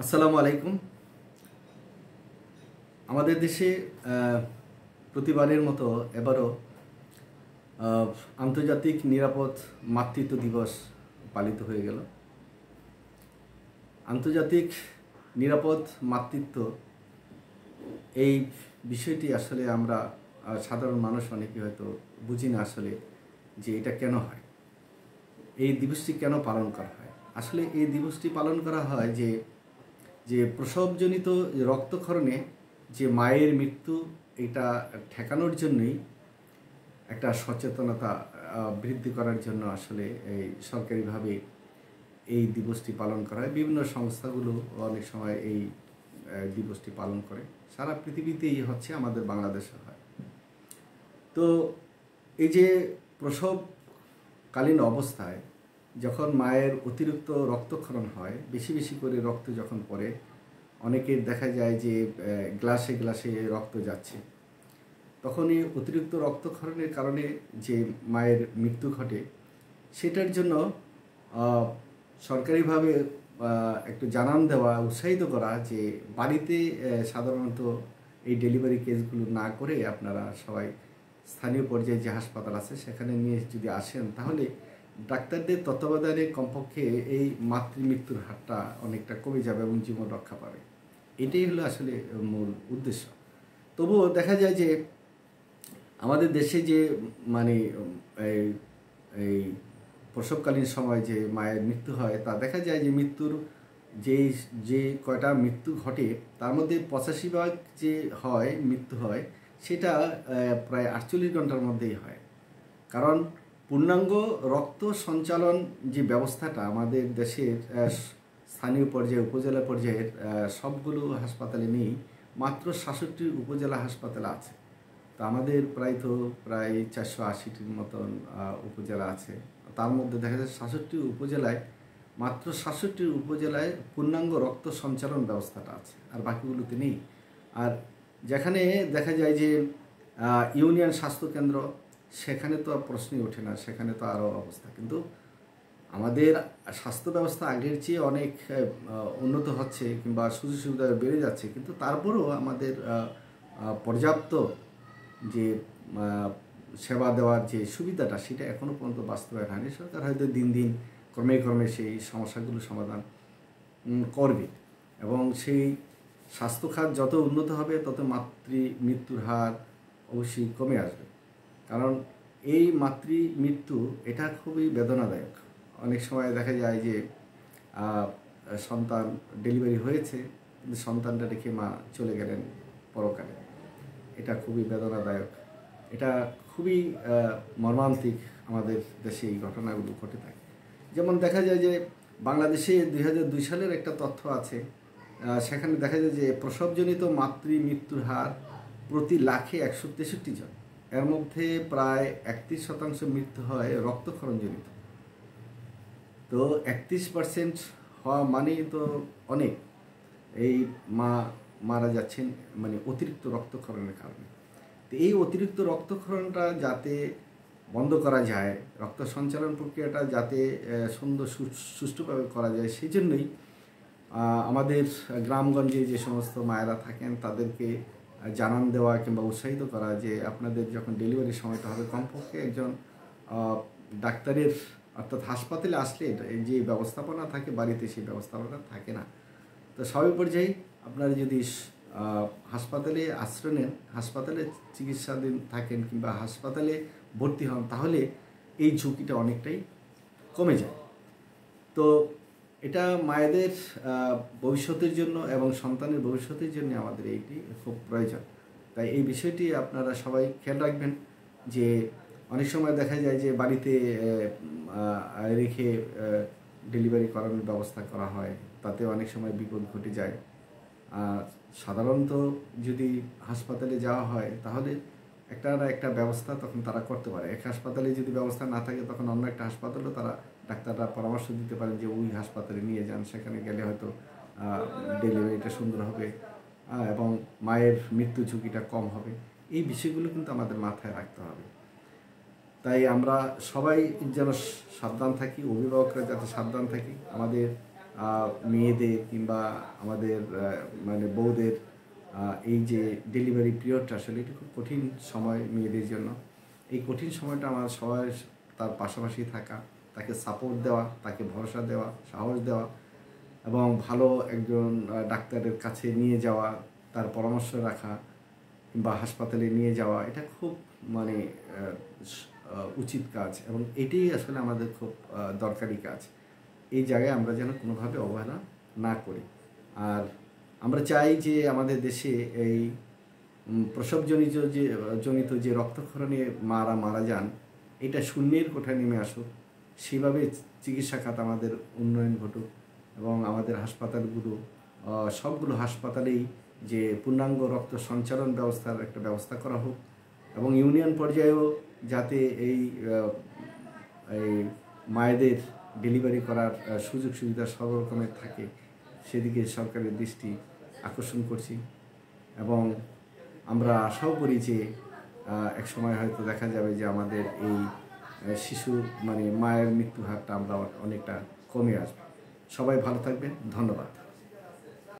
আসসালামু আলাইকুম। আমাদের দেশে প্রতিবারের মতো এবারও আন্তর্জাতিক নিরাপদ মাতৃত্ব দিবস পালিত হয়ে গেল। আন্তর্জাতিক নিরাপদ মাতৃত্ব এই বিষয়টি আসলে আমরা সাধারণ মানুষ অনেকে হয়তো বুঝি না আসলে যে এটা কেন হয়, এই দিবসটি কেন পালন করা হয়। আসলে এই দিবসটি পালন করা হয় যে প্রসবজনিত রক্তক্ষরণে যে মায়ের মৃত্যু এটা ঠেকানোর জন্যই একটা সচেতনতা বৃদ্ধি করার জন্য আসলে এই সরকারিভাবে এই দিবসটি পালন করা হয়। বিভিন্ন সংস্থাগুলো অনেক সময় এই দিবসটি পালন করে। সারা পৃথিবীতেই হচ্ছে, আমাদের বাংলাদেশে হয়। তো এই যে প্রসবকালীন অবস্থায় যখন মায়ের অতিরিক্ত রক্তক্ষরণ হয়, বেশি বেশি করে রক্ত যখন পড়ে, অনেকের দেখা যায় যে গ্লাসে গ্লাসে রক্ত যাচ্ছে, তখনই অতিরিক্ত রক্তক্ষরণের কারণে যে মায়ের মৃত্যু ঘটে, সেটার জন্য সরকারিভাবে একটু জানান দেওয়া, উৎসাহিত করা যে বাড়িতে সাধারণত এই ডেলিভারি কেসগুলো না করে আপনারা সবাই স্থানীয় পর্যায়ে যে হাসপাতাল আছে সেখানে নিয়ে যদি আসেন, তাহলে ডাক্তারদের তত্ত্বাবধানে কমপক্ষে এই মাতৃমৃত্যুর হারটা অনেকটা কমে যাবে এবং জীবন রক্ষা পাবে। এটাই হলো আসলে মূল উদ্দেশ্য। তবুও দেখা যায় যে আমাদের দেশে যে মানে এই প্রসবকালীন সময় যে মায়ের মৃত্যু হয়, তা দেখা যায় যে মৃত্যুর যে কয়টা মৃত্যু ঘটে তার মধ্যে 85% যে মৃত্যু হয় সেটা প্রায় 48 ঘন্টার মধ্যেই হয়। কারণ পূর্ণাঙ্গ রক্ত সঞ্চালন যে ব্যবস্থাটা আমাদের দেশের স্থানীয় পর্যায়ে, উপজেলা পর্যায়ের সবগুলো হাসপাতালে নেই, মাত্র 67 উপজেলা হাসপাতাল আছে। তো আমাদের প্রায় 480টির মতন উপজেলা আছে। তার মধ্যে দেখা যায় 67 উপজেলায়, মাত্র 67 উপজেলায় পূর্ণাঙ্গ রক্ত সঞ্চালন ব্যবস্থাটা আছে, আর বাকিগুলোতে নেই। আর যেখানে দেখা যায় যে ইউনিয়ন স্বাস্থ্যকেন্দ্র, সেখানে তো প্রশ্নই ওঠে না, সেখানে তো আরও অবস্থা। কিন্তু আমাদের স্বাস্থ্য ব্যবস্থা আগের চেয়ে অনেক উন্নত হচ্ছে কিংবা সুযোগ সুবিধা বেড়ে যাচ্ছে, কিন্তু তারপরেও আমাদের পর্যাপ্ত যে সেবা দেওয়ার যে সুবিধাটা, সেটা এখনও পর্যন্ত বাস্তবায়ন হয়নি। সরকার হয়তো দিন দিন ক্রমে ক্রমে সেই সমস্যাগুলো সমাধান করবে, এবং সেই স্বাস্থ্যখাত যত উন্নত হবে তত মৃত্যুর হার অবশ্যই কমে আসবে। কারণ এই মৃত্যু এটা খুবই বেদনাদায়ক। অনেক সময় দেখা যায় যে সন্তান ডেলিভারি হয়েছে, কিন্তু সন্তানটা রেখে মা চলে গেলেন পরকালে। এটা খুবই বেদনাদায়ক, এটা খুবই মর্মান্তিক। আমাদের দেশে এই ঘটনাগুলো ঘটে থাকে। যেমন দেখা যায় যে বাংলাদেশে 2002 সালের একটা তথ্য আছে, সেখানে দেখা যায় যে প্রসবজনিত মৃত্যুর হার প্রতি লাখে 163 জন। এর মধ্যে প্রায় 31% মৃত্যু হয় রক্তক্ষরণজনিত। তো 31% হওয়া মানেই তো অনেক। এই মারা যাচ্ছেন মানে অতিরিক্ত রক্তক্ষরণের কারণে। তো এই অতিরিক্ত রক্তক্ষরণটা যাতে বন্ধ করা যায়, রক্ত সঞ্চালন প্রক্রিয়াটা যাতে সুষ্ঠুভাবে করা যায়, সেই জন্যই আমাদের গ্রামগঞ্জে যে সমস্ত মায়েরা থাকেন তাদেরকে জানান দেওয়া কিংবা উৎসাহিত করা যে আপনাদের যখন ডেলিভারির সময়টা হবে, কমপক্ষে একজন ডাক্তারের, অর্থাৎ হাসপাতালে আসলে যে ব্যবস্থাপনা থাকে বাড়িতে সেই ব্যবস্থাপনা থাকে না। তো সবাই পর্যায়ে আপনারা যদি হাসপাতালে আশ্রয় নেন, হাসপাতালে চিকিৎসাধীন থাকেন কিংবা হাসপাতালে ভর্তি হন, তাহলে এই ঝুঁকিটা অনেকটাই কমে যায়। তো এটা মায়েদের ভবিষ্যতের জন্য এবং সন্তানের ভবিষ্যতের জন্য আমাদের এইটি খুব প্রয়োজন। তাই এই বিষয়টি আপনারা সবাই খেয়াল রাখবেন যে অনেক সময় দেখা যায় যে বাড়িতে রেখে ডেলিভারি করানোর ব্যবস্থা করা হয়, তাতে অনেক সময় বিপদ ঘটে যায়। সাধারণত যদি হাসপাতালে যাওয়া হয়, তাহলে একটা ব্যবস্থা তখন তারা করতে পারে। এক হাসপাতালে যদি ব্যবস্থা না থাকে, তখন অন্য একটা হাসপাতালেও ডাক্তাররা পরামর্শ দিতে পারেন যে ওই হাসপাতালে নিয়ে যান, সেখানে গেলে হয়তো ডেলিভারিটা সুন্দর হবে এবং মায়ের মৃত্যু ঝুঁকিটা কম হবে। এই বিষয়গুলো কিন্তু আমাদের মাথায় রাখতে হবে। তাই আমরা সবাই যেন সাবধান থাকি, অভিভাবকরা যাতে সাবধান থাকি, আমাদের মেয়েদের কিংবা আমাদের মানে বউদের এই যে ডেলিভারি পিরিয়ডটা আসলে এটা খুব কঠিন সময় মেয়েদের জন্য। এই কঠিন সময়টা আমার সবাই তার পাশাপাশি থাকা, তাকে সাপোর্ট দেওয়া, তাকে ভরসা দেওয়া, সাহস দেওয়া এবং ভালো একজন ডাক্তারের কাছে নিয়ে যাওয়া, তার পরামর্শ রাখা কিংবা হাসপাতালে নিয়ে যাওয়া, এটা খুব মানে উচিত কাজ এবং এটাই আসলে আমাদের খুব দরকারি কাজ। এই জায়গায় আমরা যেন কোনোভাবে অবহেলা না করি। আর আমরা চাই যে আমাদের দেশে এই প্রসবজনিত যে রক্তক্ষরণে মারা যান, এটা শূন্যের কোঠায় নেমে আসুক। সেভাবে চিকিৎসা খাত আমাদের উন্নয়ন ঘটুক এবং আমাদের হাসপাতালগুলো সবগুলো হাসপাতালেই যে পূর্ণাঙ্গ রক্ত সঞ্চালন ব্যবস্থার একটা ব্যবস্থা করা হোক এবং ইউনিয়ন পর্যায়েও যাতে এই মায়েদের ডেলিভারি করার সুযোগ সুবিধা সব রকমের থাকে, সেদিকে সরকারের দৃষ্টি আকর্ষণ করছি এবং আমরা আশাও করি যে এক সময় হয়তো দেখা যাবে যে আমাদের এই শিশু মানে মায়ের মৃত্যু হারটা আমরা অনেকটা কমে আসবে। সবাই ভালো থাকবেন, ধন্যবাদ।